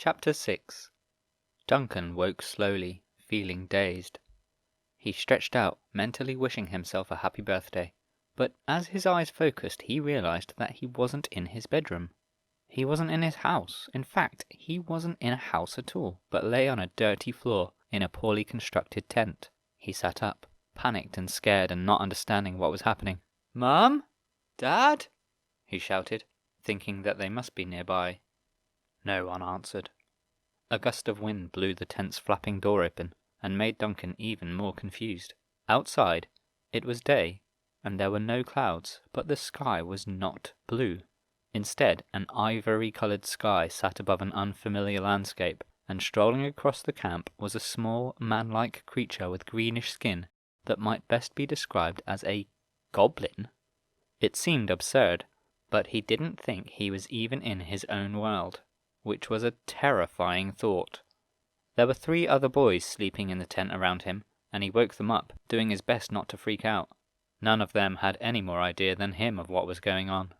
Chapter 6. Duncan woke slowly, feeling dazed. He stretched out, mentally wishing himself a happy birthday, but as his eyes focused he realized that he wasn't in his bedroom. He wasn't in his house. In fact, he wasn't in a house at all, but lay on a dirty floor in a poorly constructed tent. He sat up, panicked and scared and not understanding what was happening. "Mum? Dad?" he shouted, thinking that they must be nearby. No one answered. A gust of wind blew the tent's flapping door open and made Duncan even more confused. Outside, it was day, and there were no clouds, but the sky was not blue. Instead, an ivory-coloured sky sat above an unfamiliar landscape, and strolling across the camp was a small, man-like creature with greenish skin that might best be described as a goblin. It seemed absurd, but he didn't think he was even in his own world, which was a terrifying thought. There were 3 other boys sleeping in the tent around him, and he woke them up, doing his best not to freak out. None of them had any more idea than him of what was going on.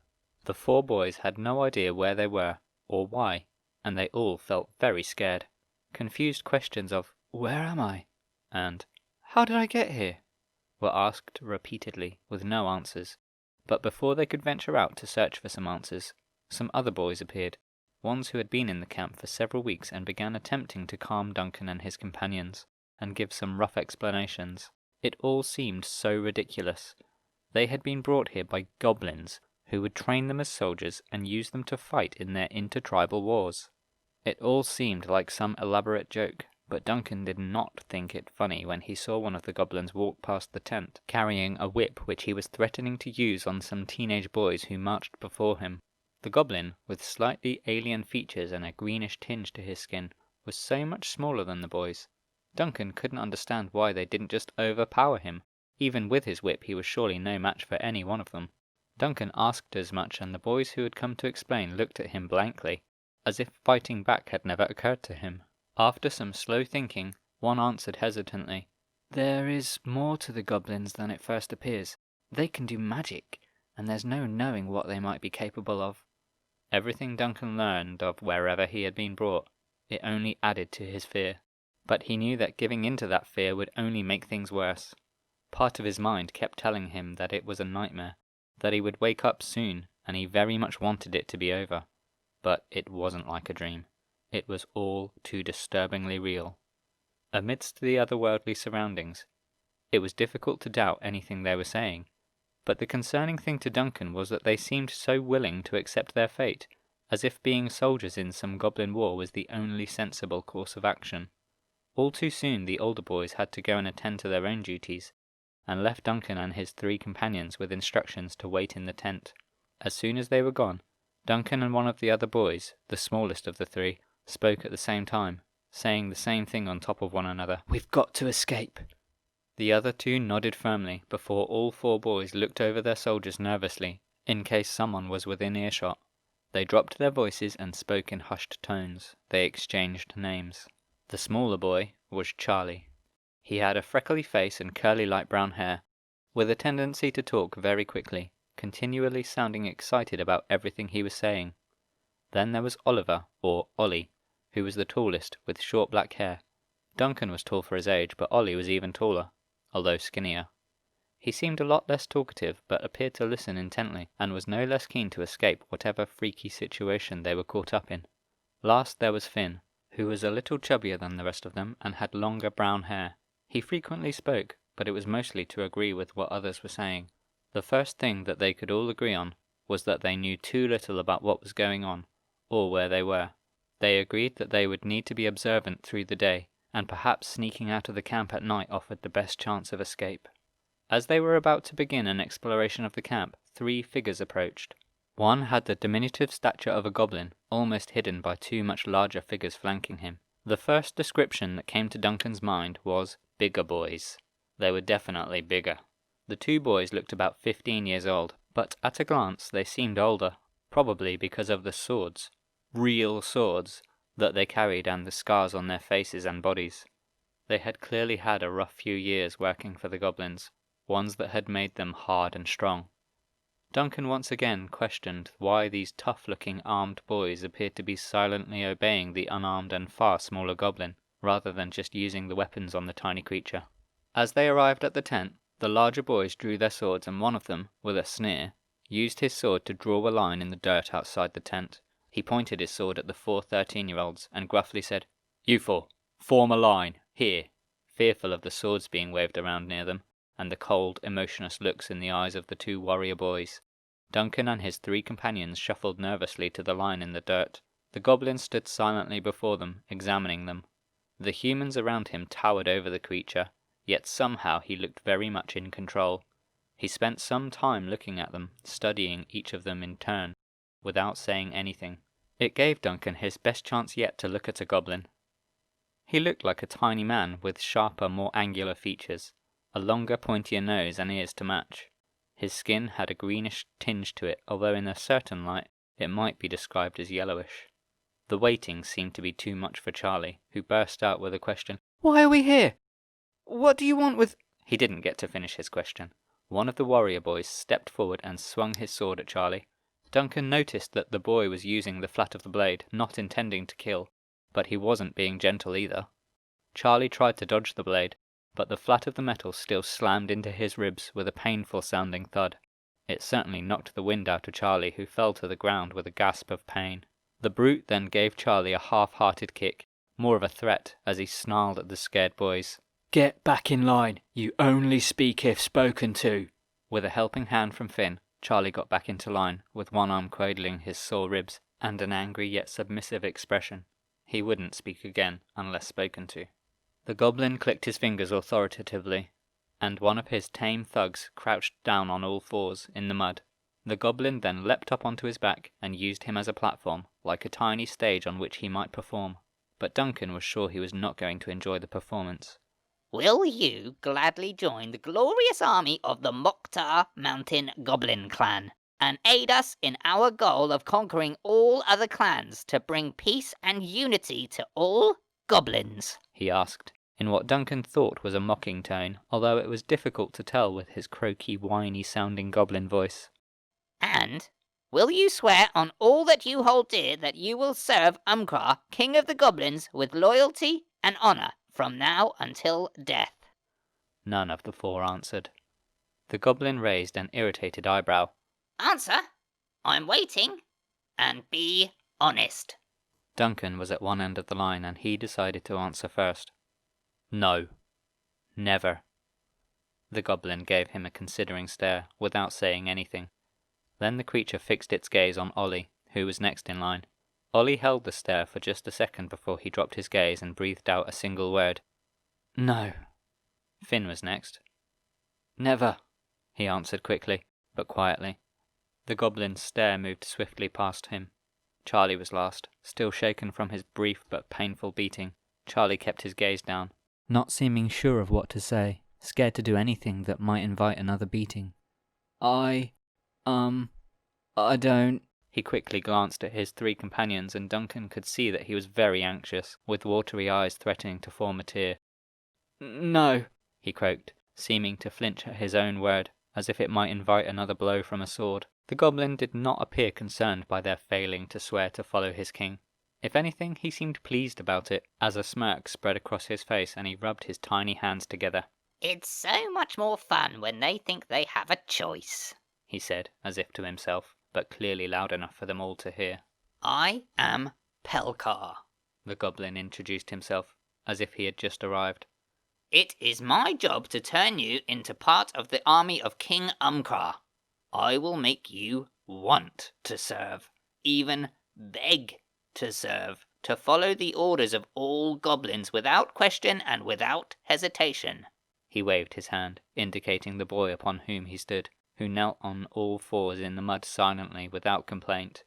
The 4 boys had no idea where they were, or why, and they all felt very scared. Confused questions of, "Where am I?" and "How did I get here?" were asked repeatedly, with no answers. But before they could venture out to search for some answers, some other boys appeared, ones who had been in the camp for several weeks, and began attempting to calm Duncan and his companions, and give some rough explanations. It all seemed so ridiculous. They had been brought here by goblins, who would train them as soldiers and use them to fight in their intertribal wars. It all seemed like some elaborate joke, but Duncan did not think it funny when he saw one of the goblins walk past the tent, carrying a whip which he was threatening to use on some teenage boys who marched before him. The goblin, with slightly alien features and a greenish tinge to his skin, was so much smaller than the boys. Duncan couldn't understand why they didn't just overpower him. Even with his whip he was surely no match for any one of them. Duncan asked as much, and the boys who had come to explain looked at him blankly, as if fighting back had never occurred to him. After some slow thinking, one answered hesitantly, "There is more to the goblins than it first appears. They can do magic, and there's no knowing what they might be capable of." Everything Duncan learned of wherever he had been brought, it only added to his fear. But he knew that giving in to that fear would only make things worse. Part of his mind kept telling him that it was a nightmare, that he would wake up soon, and he very much wanted it to be over. But it wasn't like a dream. It was all too disturbingly real. Amidst the otherworldly surroundings, it was difficult to doubt anything they were saying. But the concerning thing to Duncan was that they seemed so willing to accept their fate, as if being soldiers in some goblin war was the only sensible course of action. All too soon the older boys had to go and attend to their own duties, and left Duncan and his 3 companions with instructions to wait in the tent. As soon as they were gone, Duncan and one of the other boys, the smallest of the 3, spoke at the same time, saying the same thing on top of one another. "We've got to escape." The other 2 nodded firmly before all 4 boys looked over their soldiers nervously, in case someone was within earshot. They dropped their voices and spoke in hushed tones. They exchanged names. The smaller boy was Charlie. He had a freckly face and curly light brown hair, with a tendency to talk very quickly, continually sounding excited about everything he was saying. Then there was Oliver, or Ollie, who was the tallest, with short black hair. Duncan was tall for his age, but Ollie was even taller, although skinnier. He seemed a lot less talkative, but appeared to listen intently, and was no less keen to escape whatever freaky situation they were caught up in. Last there was Finn, who was a little chubbier than the rest of them, and had longer brown hair. He frequently spoke, but it was mostly to agree with what others were saying. The first thing that they could all agree on was that they knew too little about what was going on, or where they were. They agreed that they would need to be observant through the day, and perhaps sneaking out of the camp at night offered the best chance of escape. As they were about to begin an exploration of the camp, 3 figures approached. One had the diminutive stature of a goblin, almost hidden by 2 much larger figures flanking him. The first description that came to Duncan's mind was bigger boys. They were definitely bigger. The 2 boys looked about 15 years old, but at a glance they seemed older, probably because of the swords, real swords, that they carried and the scars on their faces and bodies. They had clearly had a rough few years working for the goblins, ones that had made them hard and strong. Duncan once again questioned why these tough-looking armed boys appeared to be silently obeying the unarmed and far smaller goblin, rather than just using the weapons on the tiny creature. As they arrived at the tent, the larger boys drew their swords, and one of them, with a sneer, used his sword to draw a line in the dirt outside the tent. He pointed his sword at the 4 13-year-olds and gruffly said, "You four, form a line, here," fearful of the swords being waved around near them, and the cold, emotionless looks in the eyes of the 2 warrior boys. Duncan and his 3 companions shuffled nervously to the line in the dirt. The goblin stood silently before them, examining them. The humans around him towered over the creature, yet somehow he looked very much in control. He spent some time looking at them, studying each of them in turn, without saying anything. It gave Duncan his best chance yet to look at a goblin. He looked like a tiny man with sharper, more angular features, a longer, pointier nose and ears to match. His skin had a greenish tinge to it, although in a certain light it might be described as yellowish. The waiting seemed to be too much for Charlie, who burst out with a question. "Why are we here? What do you want with—" He didn't get to finish his question. One of the warrior boys stepped forward and swung his sword at Charlie. Duncan noticed that the boy was using the flat of the blade, not intending to kill, but he wasn't being gentle either. Charlie tried to dodge the blade, but the flat of the metal still slammed into his ribs with a painful-sounding thud. It certainly knocked the wind out of Charlie, who fell to the ground with a gasp of pain. The brute then gave Charlie a half-hearted kick, more of a threat, as he snarled at the scared boys. "Get back in line, you only speak if spoken to." With a helping hand from Finn, Charlie got back into line, with one arm cradling his sore ribs, and an angry yet submissive expression. He wouldn't speak again, unless spoken to. The goblin clicked his fingers authoritatively, and one of his tame thugs crouched down on all fours in the mud. The goblin then leapt up onto his back and used him as a platform, like a tiny stage on which he might perform. But Duncan was sure he was not going to enjoy the performance. "Will you gladly join the glorious army of the Mokhtar Mountain Goblin clan, and aid us in our goal of conquering all other clans to bring peace and unity to all goblins?" he asked, in what Duncan thought was a mocking tone, although it was difficult to tell with his croaky, whiny-sounding goblin voice. "And will you swear on all that you hold dear that you will serve Umkra, king of the goblins, with loyalty and honor from now until death?" None of the 4 answered. The goblin raised an irritated eyebrow. "Answer! I'm waiting. And be honest." Duncan was at one end of the line, and he decided to answer first. "No. Never." The goblin gave him a considering stare, without saying anything. Then the creature fixed its gaze on Ollie, who was next in line. Ollie held the stare for just a second before he dropped his gaze and breathed out a single word. "No." Finn was next. "Never," he answered quickly, but quietly. The goblin's stare moved swiftly past him. Charlie was last, still shaken from his brief but painful beating. Charlie kept his gaze down, not seeming sure of what to say, scared to do anything that might invite another beating. I don't..." He quickly glanced at his 3 companions, and Duncan could see that he was very anxious, with watery eyes threatening to form a tear. "No," he croaked, seeming to flinch at his own word, as if it might invite another blow from a sword. The goblin did not appear concerned by their failing to swear to follow his king. If anything, he seemed pleased about it, as a smirk spread across his face and he rubbed his tiny hands together. "It's so much more fun when they think they have a choice," he said, as if to himself, but clearly loud enough for them all to hear. "I am Pelkar." The goblin introduced himself, as if he had just arrived. "It is my job to turn you into part of the army of King Umkra. I will make you want to serve, even beg to serve, to follow the orders of all goblins without question and without hesitation." He waved his hand, indicating the boy upon whom he stood, who knelt on all fours in the mud silently, without complaint.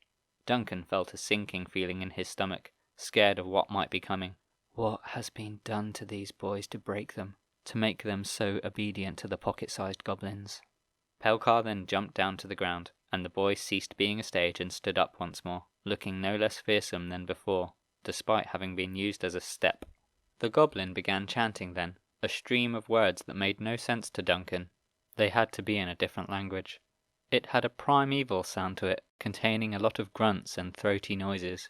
Duncan felt a sinking feeling in his stomach, scared of what might be coming. What has been done to these boys to break them, to make them so obedient to the pocket-sized goblins? Pelkar then jumped down to the ground, and the boy ceased being a stage and stood up once more, looking no less fearsome than before, despite having been used as a step. The goblin began chanting then, a stream of words that made no sense to Duncan. They had to be in a different language. It had a primeval sound to it, containing a lot of grunts and throaty noises.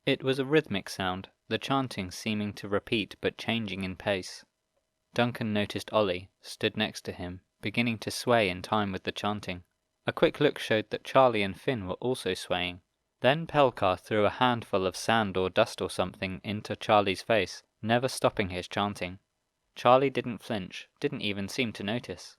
It was a rhythmic sound, the chanting seeming to repeat but changing in pace. Duncan noticed Ollie, stood next to him, beginning to sway in time with the chanting. A quick look showed that Charlie and Finn were also swaying. Then Pelcar threw a handful of sand or dust or something into Charlie's face, never stopping his chanting. Charlie didn't flinch, didn't even seem to notice.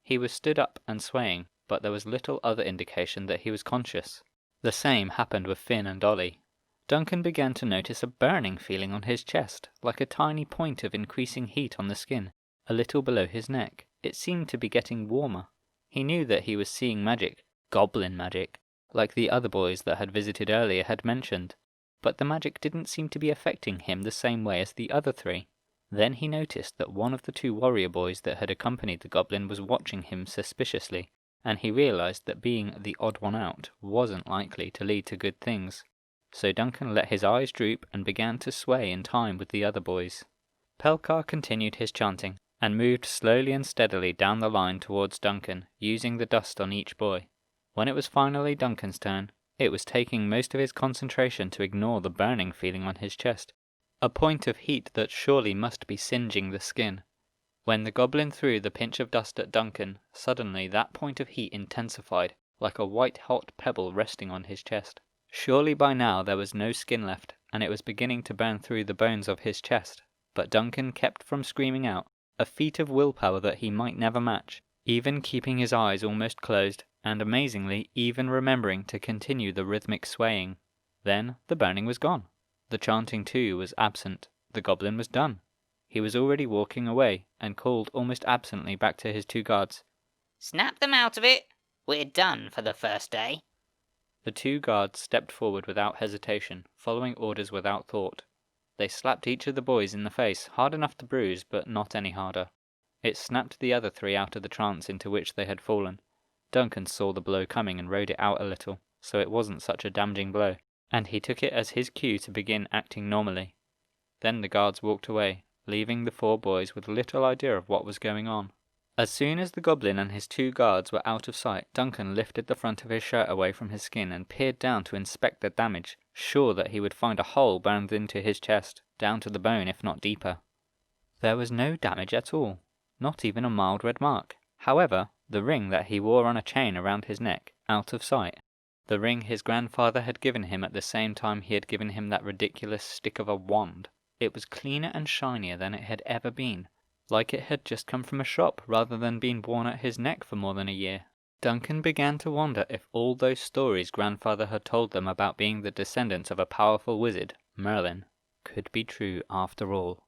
He was stood up and swaying, but there was little other indication that he was conscious. The same happened with Finn and Ollie. Duncan began to notice a burning feeling on his chest, like a tiny point of increasing heat on the skin, a little below his neck. It seemed to be getting warmer. He knew that he was seeing magic, goblin magic, like the other boys that had visited earlier had mentioned, but the magic didn't seem to be affecting him the same way as the other three. Then he noticed that one of the two warrior boys that had accompanied the goblin was watching him suspiciously, and he realized that being the odd one out wasn't likely to lead to good things. So Duncan let his eyes droop and began to sway in time with the other boys. Pelcar continued his chanting, and moved slowly and steadily down the line towards Duncan, using the dust on each boy. When it was finally Duncan's turn, it was taking most of his concentration to ignore the burning feeling on his chest, a point of heat that surely must be singeing the skin. When the goblin threw the pinch of dust at Duncan, suddenly that point of heat intensified, like a white-hot pebble resting on his chest. Surely by now there was no skin left, and it was beginning to burn through the bones of his chest, but Duncan kept from screaming out, a feat of willpower that he might never match, even keeping his eyes almost closed, and amazingly even remembering to continue the rhythmic swaying. Then the burning was gone. The chanting too was absent. The goblin was done. He was already walking away, and called almost absently back to his two guards. "Snap them out of it. We're done for the first day." The two guards stepped forward without hesitation, following orders without thought. They slapped each of the boys in the face, hard enough to bruise, but not any harder. It snapped the other three out of the trance into which they had fallen. Duncan saw the blow coming and rode it out a little, so it wasn't such a damaging blow, and he took it as his cue to begin acting normally. Then the guards walked away, leaving the four boys with little idea of what was going on. As soon as the goblin and his two guards were out of sight, Duncan lifted the front of his shirt away from his skin and peered down to inspect the damage, sure that he would find a hole burned into his chest, down to the bone if not deeper. There was no damage at all, not even a mild red mark. However, the ring that he wore on a chain around his neck, out of sight. The ring his grandfather had given him at the same time he had given him that ridiculous stick of a wand. It was cleaner and shinier than it had ever been, like it had just come from a shop rather than been worn at his neck for more than a year. Duncan began to wonder if all those stories grandfather had told them about being the descendants of a powerful wizard, Merlin, could be true after all.